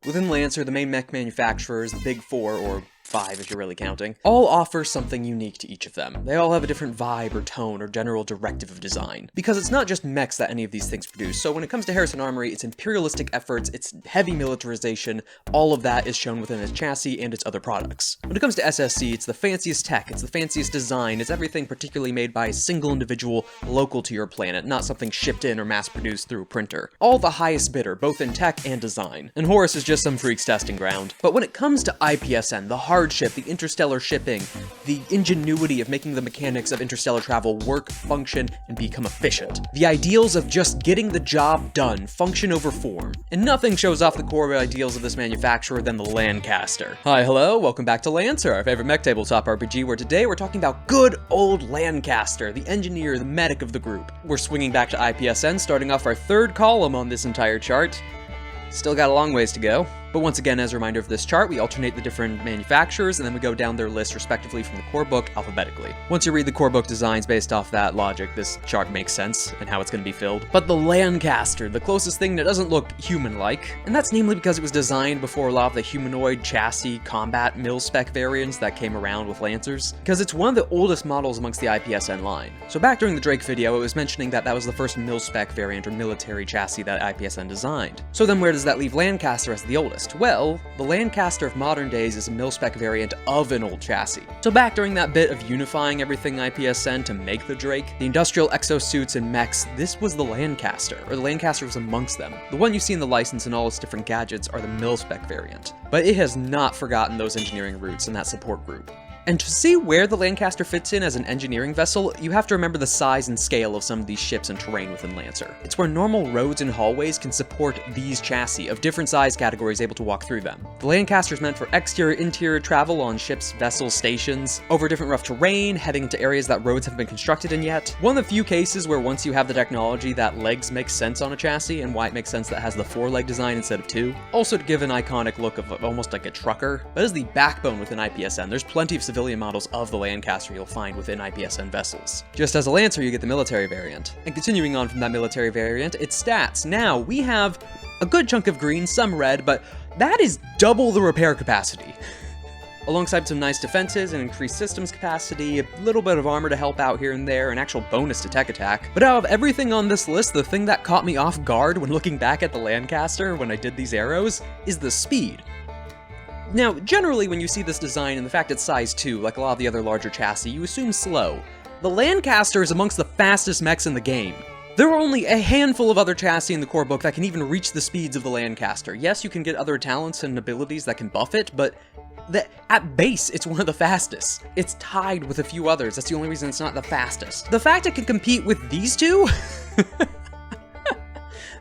Within Lancer, the main mech manufacturers, the big four, or 5 if you're really counting, all offer something unique to each of them. They all have a different vibe or tone or general directive of design. Because it's not just mechs that any of these things produce, so when it comes to Harrison Armory, its imperialistic efforts, its heavy militarization, all of that is shown within its chassis and its other products. When it comes to SSC, it's the fanciest tech, it's the fanciest design, it's everything particularly made by a single individual local to your planet, not something shipped in or mass-produced through a printer. All the highest bidder, both in tech and design. And Horus is just some freak's testing ground. But when it comes to IPS-N, the hardship, the interstellar shipping, the ingenuity of making the mechanics of interstellar travel work, function, and become efficient. The ideals of just getting the job done, function over form. And nothing shows off the core ideals of this manufacturer than the Lancaster. Hi, hello, welcome back to Lancer, our favorite mech tabletop RPG, where today we're talking about good old Lancaster, the engineer, the medic of the group. We're swinging back to IPS-N, starting off our third column on this entire chart. Still got a long ways to go. But once again, as a reminder of this chart, we alternate the different manufacturers, and then we go down their list respectively from the core book alphabetically. Once you read the core book designs based off that logic, this chart makes sense and how it's going to be filled. But the Lancaster, the closest thing that doesn't look human-like, and that's namely because it was designed before a lot of the humanoid chassis combat mil-spec variants that came around with Lancers, because it's one of the oldest models amongst the IPS-N line. So back during the Drake video, it was mentioning that that was the first mil-spec variant or military chassis that IPS-N designed. So then where does that leave Lancaster as the oldest? Well, the Lancaster of modern days is a mil-spec variant of an old chassis. So back during that bit of unifying everything IPS-N to make the Drake, the industrial exosuits and mechs, this was the Lancaster, or the Lancaster was amongst them. The one you see in the license and all its different gadgets are the mil-spec variant. But it has not forgotten those engineering roots in that support group. And to see where the Lancaster fits in as an engineering vessel, you have to remember the size and scale of some of these ships and terrain within Lancer. It's where normal roads and hallways can support these chassis of different size categories able to walk through them. The Lancaster is meant for exterior-interior travel on ships, vessels, stations, over different rough terrain, heading into areas that roads haven't been constructed in yet. One of the few cases where once you have the technology that legs make sense on a chassis and why it makes sense that it has the 4-leg design instead of 2. Also to give an iconic look of almost like a trucker. That is the backbone within IPS-N. There's plenty of civilian models of the Lancaster you'll find within IPS-N vessels. Just as a Lancer, you get the military variant. And continuing on from that military variant, its stats. Now, we have a good chunk of green, some red, but that is double the repair capacity. Alongside some nice defenses and increased systems capacity, a little bit of armor to help out here and there, an actual bonus to tech attack. But out of everything on this list, the thing that caught me off guard when looking back at the Lancaster when I did these arrows is the speed. Now, generally when you see this design and the fact it's size 2, like a lot of the other larger chassis, you assume slow. The Lancaster is amongst the fastest mechs in the game. There are only a handful of other chassis in the core book that can even reach the speeds of the Lancaster. Yes, you can get other talents and abilities that can buff it, but at base, it's one of the fastest. It's tied with a few others, that's the only reason it's not the fastest. The fact it can compete with these two?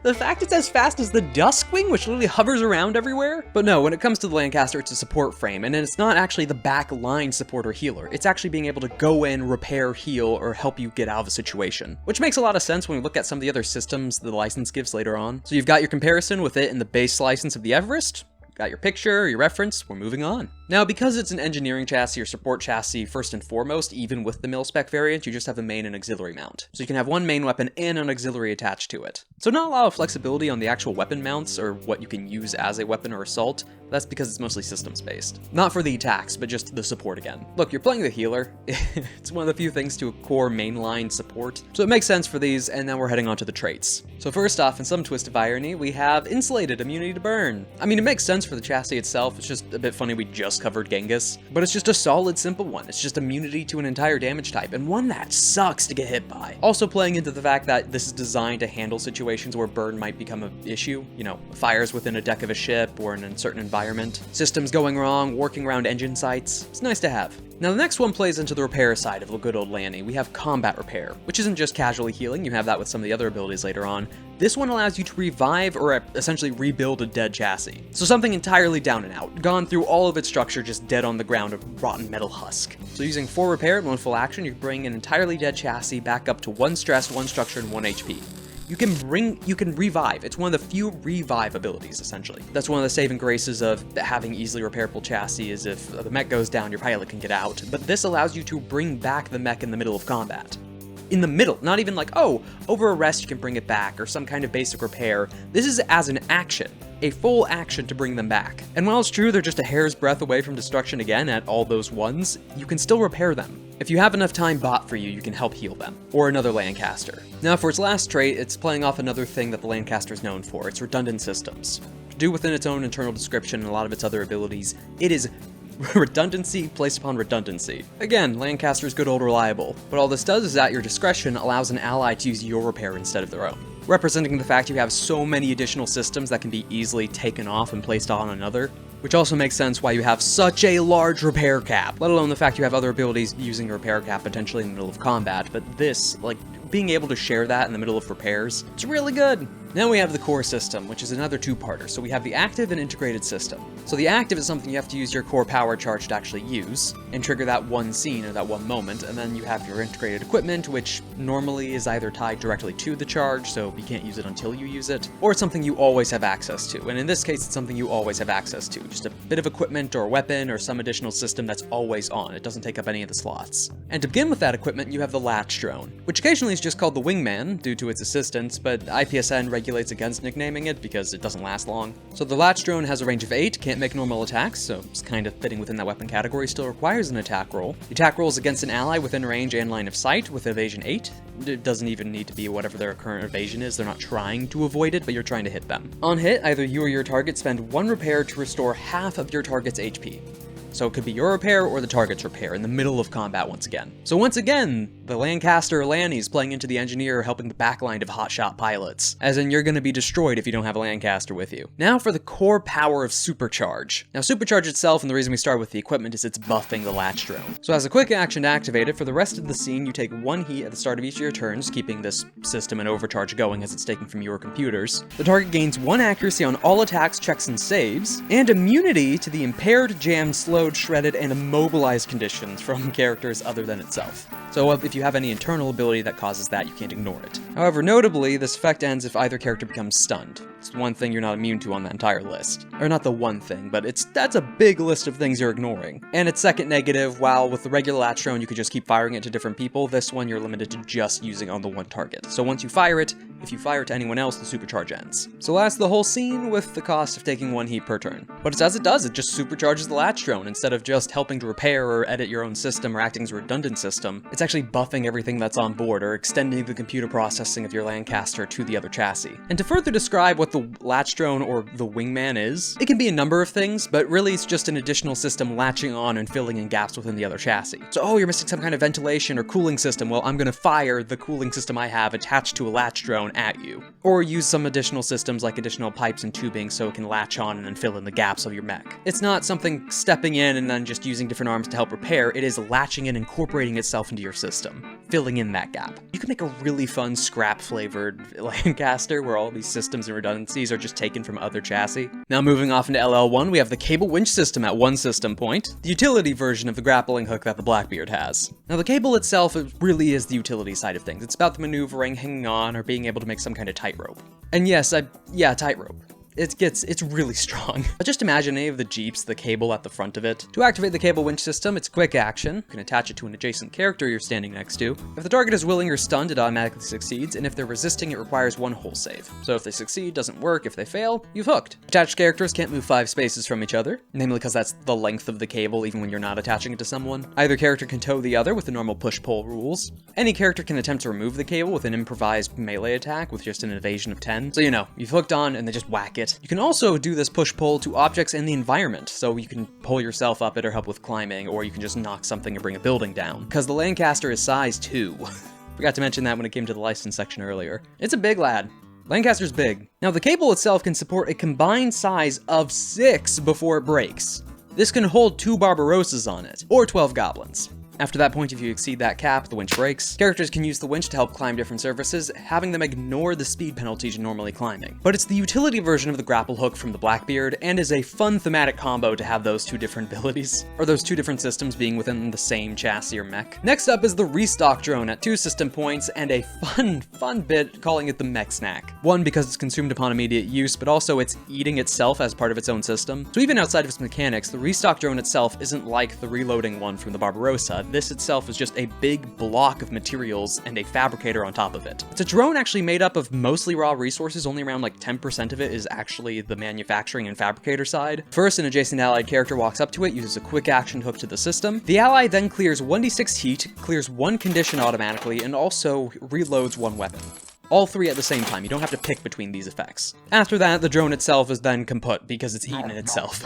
The fact it's as fast as the Duskwing, which literally hovers around everywhere? But no, when it comes to the Lancaster, it's a support frame, and it's not actually the back line support or healer. It's actually being able to go in, repair, heal, or help you get out of a situation. Which makes a lot of sense when we look at some of the other systems the license gives later on. So you've got your comparison with it in the base license of the Everest. Got your picture, your reference, we're moving on. Now, because it's an engineering chassis or support chassis first and foremost, even with the mil-spec variant, you just have a main and auxiliary mount. So you can have one main weapon and an auxiliary attached to it. So not a lot of flexibility on the actual weapon mounts or what you can use as a weapon or assault. That's because it's mostly systems based. Not for the attacks, but just the support again. Look, you're playing the healer. It's one of the few things to a core mainline support. So it makes sense for these, and now we're heading on to the traits. So first off, in some twist of irony, we have insulated immunity to burn. I mean, it makes sense for the chassis itself. It's just a bit funny we just covered Genghis, but it's just a solid, simple one. It's just immunity to an entire damage type, and one that sucks to get hit by. Also playing into the fact that this is designed to handle situations where burn might become an issue. You know, fires within a deck of a ship or in a certain environment, systems going wrong, working around engine sites. It's nice to have. Now the next one plays into the repair side of the good old Lanny. We have combat repair, which isn't just casually healing, you have that with some of the other abilities later on. This one allows you to revive or essentially rebuild a dead chassis. So something entirely down and out, gone through all of its structure, just dead on the ground, a rotten metal husk. So using 4 repair and 1 full action, you bring an entirely dead chassis back up to 1 stress, 1 structure, and 1 HP. You can revive. It's one of the few revive abilities, essentially. That's one of the saving graces of having easily repairable chassis, is if the mech goes down, your pilot can get out. But this allows you to bring back the mech in the middle of combat. in the middle, not even like, oh, over a rest you can bring it back, or some kind of basic repair. This is as an action, a full action to bring them back. And while it's true they're just a hair's breadth away from destruction again at all those ones, you can still repair them. If you have enough time bought for you, you can help heal them. Or another Lancaster. Now for its last trait, it's playing off another thing that the Lancaster is known for, its redundant systems. To do within its own internal description and a lot of its other abilities, it is redundancy placed upon redundancy. Again, Lancaster's good old reliable, but all this does is at your discretion allows an ally to use your repair instead of their own, representing the fact you have so many additional systems that can be easily taken off and placed on another, which also makes sense why you have such a large repair cap, let alone the fact you have other abilities using your repair cap potentially in the middle of combat, but this, like, being able to share that in the middle of repairs, it's really good. Now we have the core system, which is another two-parter. So we have the active and integrated system. So the active is something you have to use your core power charge to actually use, and trigger that one scene or that one moment, and then you have your integrated equipment, which normally is either tied directly to the charge, so you can't use it until you use it, or it's something you always have access to, and in this case it's something you always have access to, just a bit of equipment or weapon or some additional system that's always on. It doesn't take up any of the slots. And to begin with that equipment, you have the latch drone, which occasionally is just called the wingman due to its assistance, but IPS-N regulates against nicknaming it because it doesn't last long. So the latch drone has a range of 8, can't make normal attacks, so it's kind of fitting within that weapon category, still requires an attack roll. The attack roll is against an ally within range and line of sight with evasion 8. It doesn't even need to be whatever their current evasion is, they're not trying to avoid it, but you're trying to hit them. On hit, either you or your target spend 1 repair to restore half of your target's HP. So it could be your repair or the target's repair in the middle of combat once again. So once again, the Lancaster Lanny's playing into the engineer helping the backline of hotshot pilots. As in, you're going to be destroyed if you don't have a Lancaster with you. Now for the core power of Supercharge. Now Supercharge itself, and the reason we start with the equipment, is it's buffing the latch drone. So as a quick action to activate it, for the rest of the scene you take 1 heat at the start of each of your turns, keeping this system in overcharge going as it's taken from your computers. The target gains 1 accuracy on all attacks, checks, and saves, and immunity to the impaired, jammed, slowed, shredded, and immobilized conditions from characters other than itself. So if you have any internal ability that causes that, you can't ignore it. However, notably, this effect ends if either character becomes stunned. It's the one thing you're not immune to on that entire list. Or not the one thing, but that's a big list of things you're ignoring. And its second negative, while with the regular latch drone you could just keep firing it to different people, this one you're limited to just using on the one target. So once you fire it, if you fire it to anyone else, the supercharge ends. So lasts the whole scene with the cost of taking 1 heat per turn. But it's as it does, it just supercharges the latch drone. Instead of just helping to repair or edit your own system or acting as a redundant system, it's actually buffing everything that's on board or extending the computer processing of your Lancaster to the other chassis. And to further describe what the latch drone or the wingman is, it can be a number of things, but really it's just an additional system latching on and filling in gaps within the other chassis. So, oh, you're missing some kind of ventilation or cooling system. Well, I'm gonna fire the cooling system I have attached to a latch drone at you. Or use some additional systems like additional pipes and tubing so it can latch on and then fill in the gaps of your mech. It's not something stepping in and then just using different arms to help repair, it is latching and incorporating itself into your system, filling in that gap. You can make a really fun scrap-flavored Lancaster where all these systems and redundancies are just taken from other chassis. Now moving off into LL1, we have the cable winch system at one system point, the utility version of the grappling hook that the Blackbeard has. Now the cable itself, it really is the utility side of things. It's about the maneuvering, hanging on, or being able to make some kind of tightrope. And yes, tightrope. It's really strong. But just imagine any of the Jeeps, the cable at the front of it. To activate the cable winch system, it's quick action. You can attach it to an adjacent character you're standing next to. If the target is willing or stunned, it automatically succeeds, and if they're resisting, it requires 1 hull save. So if they succeed, doesn't work. If they fail, you've hooked. Attached characters can't move 5 spaces from each other, namely because that's the length of the cable even when you're not attaching it to someone. Either character can tow the other with the normal push-pull rules. Any character can attempt to remove the cable with an improvised melee attack with just an evasion of 10. So you've hooked on and they just whack it. You can also do this push-pull to objects in the environment, so you can pull yourself up it or help with climbing, or you can just knock something or bring a building down. Because the Lancaster is size 2. Forgot to mention that when it came to the license section earlier. It's a big lad. Lancaster's big. Now the cable itself can support a combined size of 6 before it breaks. This can hold 2 Barbarossas on it, or 12 goblins. After that point, if you exceed that cap, the winch breaks. Characters can use the winch to help climb different surfaces, having them ignore the speed penalty to normally climbing. But it's the utility version of the grapple hook from the Blackbeard, and is a fun thematic combo to have those 2 different abilities, or those 2 different systems being within the same chassis or mech. Next up is the restock drone at 2 system points, and a fun bit calling it the mech snack. One, because it's consumed upon immediate use, but also it's eating itself as part of its own system. So even outside of its mechanics, the restock drone itself isn't like the reloading one from the Barbarossa. that this itself is just a big block of materials and a fabricator on top of it. It's a drone actually made up of mostly raw resources, only around like 10% of it is actually the manufacturing and fabricator side. First, an adjacent allied character walks up to it, uses a quick action hook to the system. The ally then clears 1d6 heat, clears 1 condition automatically, and also reloads 1 weapon. All 3 at the same time, you don't have to pick between these effects. After that, the drone itself is then kaput because it's eaten itself.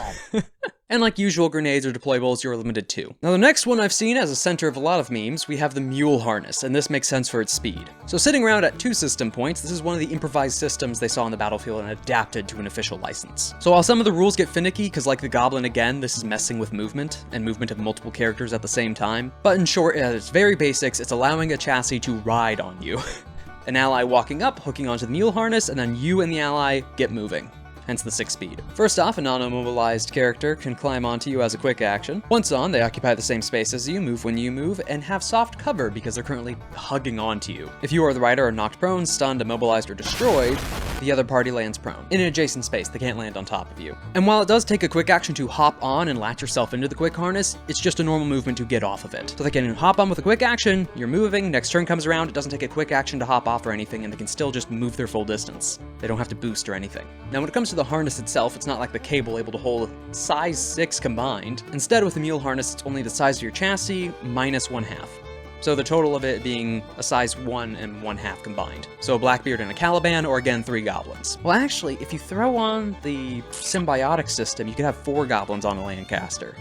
And like usual grenades or deployables, you're limited to. Now the next one I've seen as a center of a lot of memes, we have the mule harness, and this makes sense for its speed. So sitting around at 2 system points, this is one of the improvised systems they saw on the battlefield and adapted to an official license. So while some of the rules get finicky, because like the goblin again, this is messing with movement, and movement of multiple characters at the same time, but in short, at its very basics, it's allowing a chassis to ride on you. An ally walking up, hooking onto the mule harness, and then you and the ally get moving. Hence the 6 speed. First off, a non-immobilized character can climb onto you as a quick action. Once on, they occupy the same space as you, move when you move, and have soft cover because they're currently hugging onto you. If you or the rider are knocked prone, stunned, immobilized, or destroyed, the other party lands prone. In an adjacent space, they can't land on top of you. And while it does take a quick action to hop on and latch yourself into the quick harness, it's just a normal movement to get off of it. So they can hop on with a quick action, you're moving, next turn comes around, it doesn't take a quick action to hop off or anything, and they can still just move their full distance. They don't have to boost or anything. Now when it comes to the harness itself, it's not like the cable able to hold size 6 combined. Instead, with the mule harness, it's only the size of your chassis minus 1/2. So the total of it being a size 1 and 1/2 combined. So a Blackbeard and a Caliban, or again, 3 goblins. Well actually, if you throw on the symbiotic system, you could have 4 goblins on a Lancaster.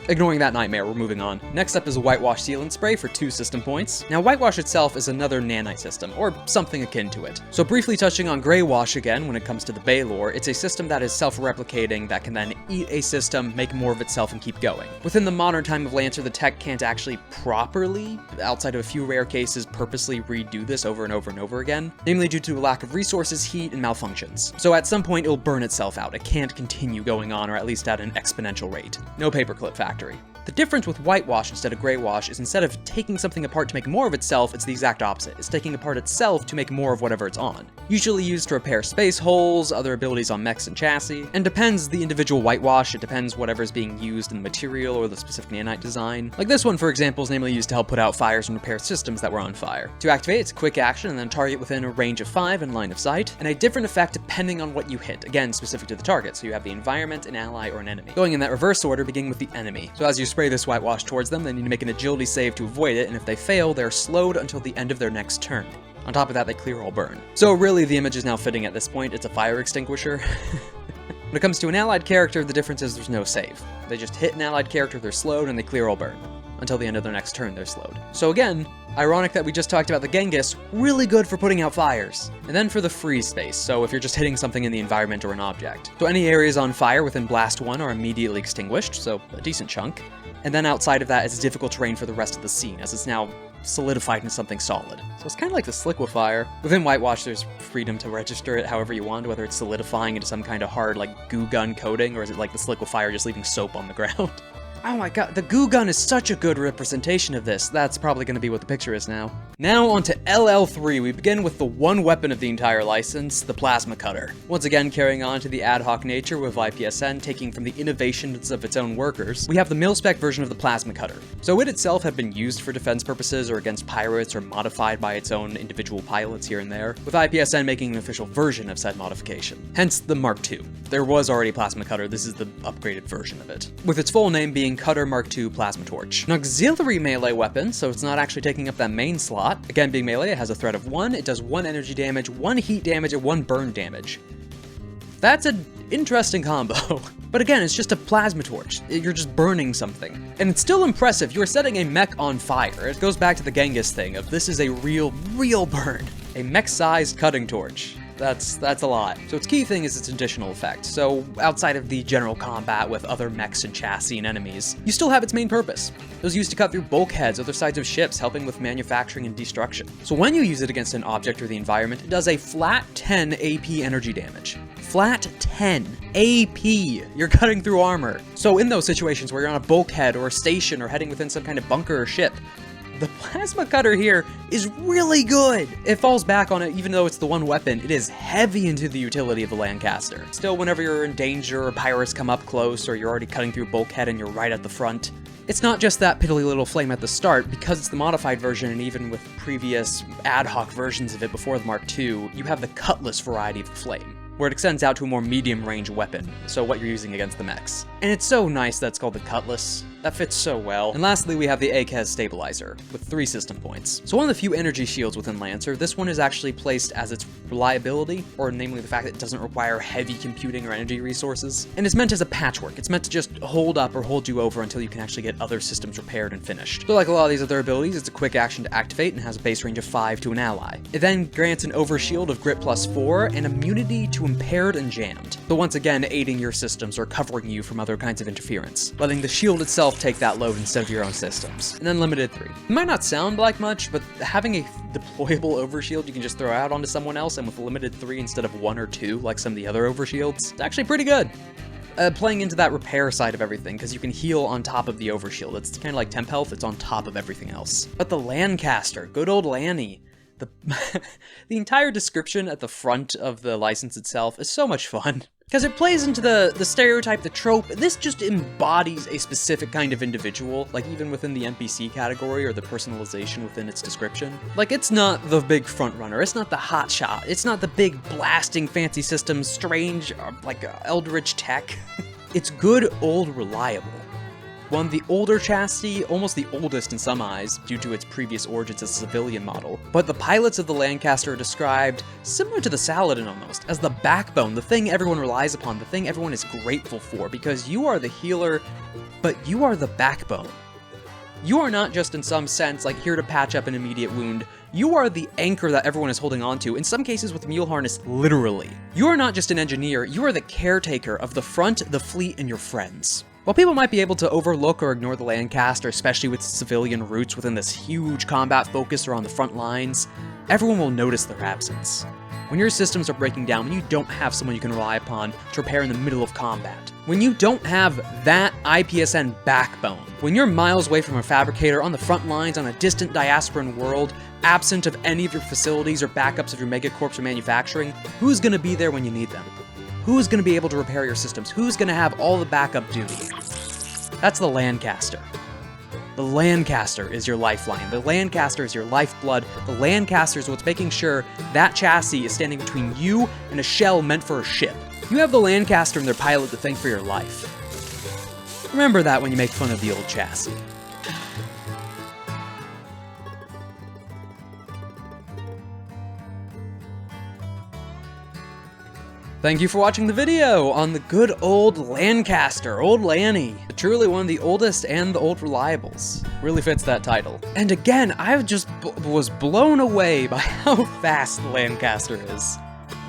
Ignoring that nightmare, we're moving on. Next up is a whitewash sealant spray for 2 system points. Now whitewash itself is another nanite system, or something akin to it. So briefly touching on greywash again when it comes to the Bay lore, it's a system that is self-replicating that can then eat a system, make more of itself, and keep going. Within the modern time of Lancer, the tech can't actually properly, outside of a few rare cases, purposely redo this over and over and over again, namely due to a lack of resources, heat, and malfunctions. So at some point it'll burn itself out. It can't continue going on, or at least at an exponential rate. No paperclip factory. The difference with whitewash instead of greywash is instead of taking something apart to make more of itself, it's the exact opposite. It's taking apart itself to make more of whatever it's on. Usually used to repair space holes, other abilities on mechs and chassis, and depends the individual whitewash, it depends whatever's being used in the material or the specific nanite design. Like this one, for example, is namely used to help put out fires and repair systems that were on fire. To activate, it's a quick action and then target within a range of 5 in line of sight, and a different effect depending on what you hit, again specific to the target, so you have the environment, an ally, or an enemy. Going in that reverse order, beginning with the enemy. So as you spray this whitewash towards them, they need to make an agility save to avoid it, and if they fail, they're slowed until the end of their next turn. On top of that, they clear all burn. So really, the image is now fitting at this point. It's a fire extinguisher. When it comes to an allied character, the difference is there's no save. They just hit an allied character, they're slowed, and they clear all burn. Until the end of their next turn, they're slowed. So again, ironic that we just talked about the Genghis, really good for putting out fires. And then for the freeze space, so if you're just hitting something in the environment or an object. So any areas on fire within Blast 1 are immediately extinguished, so a decent chunk. And then outside of that, it's difficult terrain for the rest of the scene, as it's now solidified into something solid. So it's kind of like the Sliquifier. Within Whitewash, there's freedom to register it however you want, whether it's solidifying into some kind of hard, like, goo gun coating, or is it like the Sliquifier just leaving soap on the ground? Oh my god, the goo gun is such a good representation of this. That's probably going to be what the picture is now. Now on to LL3, we begin with the one weapon of the entire license, the plasma cutter. Once again, carrying on to the ad hoc nature with IPS-N, taking from the innovations of its own workers, we have the mil-spec version of the plasma cutter. So it itself had been used for defense purposes or against pirates or modified by its own individual pilots here and there, with IPS-N making an official version of said modification. Hence the Mark II. There was already a plasma cutter, this is the upgraded version of it. With its full name being Cutter Mark II Plasma Torch. An auxiliary melee weapon, so it's not actually taking up that main slot. Again, being melee, it has a threat of 1, it does 1 energy damage, 1 heat damage, and 1 burn damage. That's an interesting combo. But again, it's just a plasma torch. You're just burning something. And it's still impressive. You're setting a mech on fire. It goes back to the Genghis thing of this is a real burn. A mech-sized cutting torch. That's a lot. So its key thing is its additional effect. So outside of the general combat with other mechs and chassis and enemies, you still have its main purpose. It was used to cut through bulkheads, other sides of ships, helping with manufacturing and destruction. So when you use it against an object or the environment, it does a flat 10 AP energy damage. Flat 10 AP. You're cutting through armor. So in those situations where you're on a bulkhead or a station or heading within some kind of bunker or ship, the plasma cutter here is really good. It falls back on it, even though it's the one weapon, it is heavy into the utility of the Lancaster. Still, whenever you're in danger or pirates come up close or you're already cutting through a bulkhead and you're right at the front, It's not just that piddly little flame at the start, because it's the modified version, and even with previous ad hoc versions of it before the Mark II, you have the cutlass variety of the flame, where it extends out to a more medium-range weapon, so what you're using against the mechs. And it's so nice that it's called the cutlass. That fits so well. And lastly, we have the IPS stabilizer, with 3 system points. So one of the few energy shields within Lancer, this one is actually placed as its reliability, or namely the fact that it doesn't require heavy computing or energy resources. And it's meant as a patchwork. It's meant to just hold up or hold you over until you can actually get other systems repaired and finished. So like a lot of these other abilities, it's a quick action to activate and has a base range of 5 to an ally. It then grants an overshield of grit +4 and immunity to impaired and jammed. But once again, aiding your systems or covering you from other kinds of interference, letting the shield itself take that load instead of your own systems. And then limited 3. It might not sound like much, but having a deployable overshield you can just throw out onto someone else, and with limited 3 instead of 1 or 2 like some of the other overshields, it's actually pretty good. Playing into that repair side of everything, because you can heal on top of the overshield. It's kind of like temp health, it's on top of everything else. But the Lancaster, good old Lanny. The entire description at the front of the license itself is so much fun. Because it plays into the stereotype, the trope. This just embodies a specific kind of individual, like even within the NPC category or the personalization within its description. Like, it's not the big frontrunner, it's not the hotshot, it's not the big blasting fancy systems, strange, like eldritch tech. It's good old reliable. One of the older chassis, almost the oldest in some eyes, due to its previous origins as a civilian model. But the pilots of the Lancaster are described, similar to the Saladin almost, as the backbone, the thing everyone relies upon, the thing everyone is grateful for, because you are the healer, but you are the backbone. You are not just in some sense like here to patch up an immediate wound, you are the anchor that everyone is holding on to, in some cases with mule harness, literally. You are not just an engineer, you are the caretaker of the front, the fleet, and your friends. While people might be able to overlook or ignore the Lancaster, especially with civilian roots within this huge combat focus or on the front lines, everyone will notice their absence. When your systems are breaking down, when you don't have someone you can rely upon to repair in the middle of combat, when you don't have that IPS-N backbone, when you're miles away from a fabricator on the front lines on a distant diasporan world, absent of any of your facilities or backups of your megacorps or manufacturing, who's gonna be there when you need them? Who's going to be able to repair your systems? Who's going to have all the backup duty? That's the Lancaster. The Lancaster is your lifeline. The Lancaster is your lifeblood. The Lancaster is what's making sure that chassis is standing between you and a shell meant for a ship. You have the Lancaster and their pilot to thank for your life. Remember that when you make fun of the old chassis. Thank you for watching the video on the good old Lancaster, old Lanny. Truly one of the oldest and the old reliables. Really fits that title. And again, I just was blown away by how fast the Lancaster is.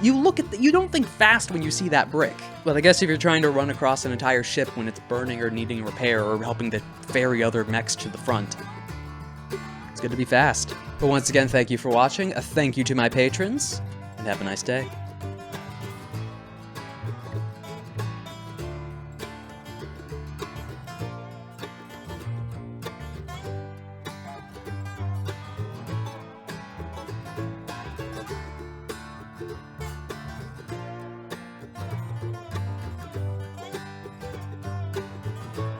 You look at you don't think fast when you see that brick. But I guess if you're trying to run across an entire ship when it's burning or needing repair or helping to ferry other mechs to the front, it's good to be fast. But once again, thank you for watching. A thank you to my patrons, and have a nice day.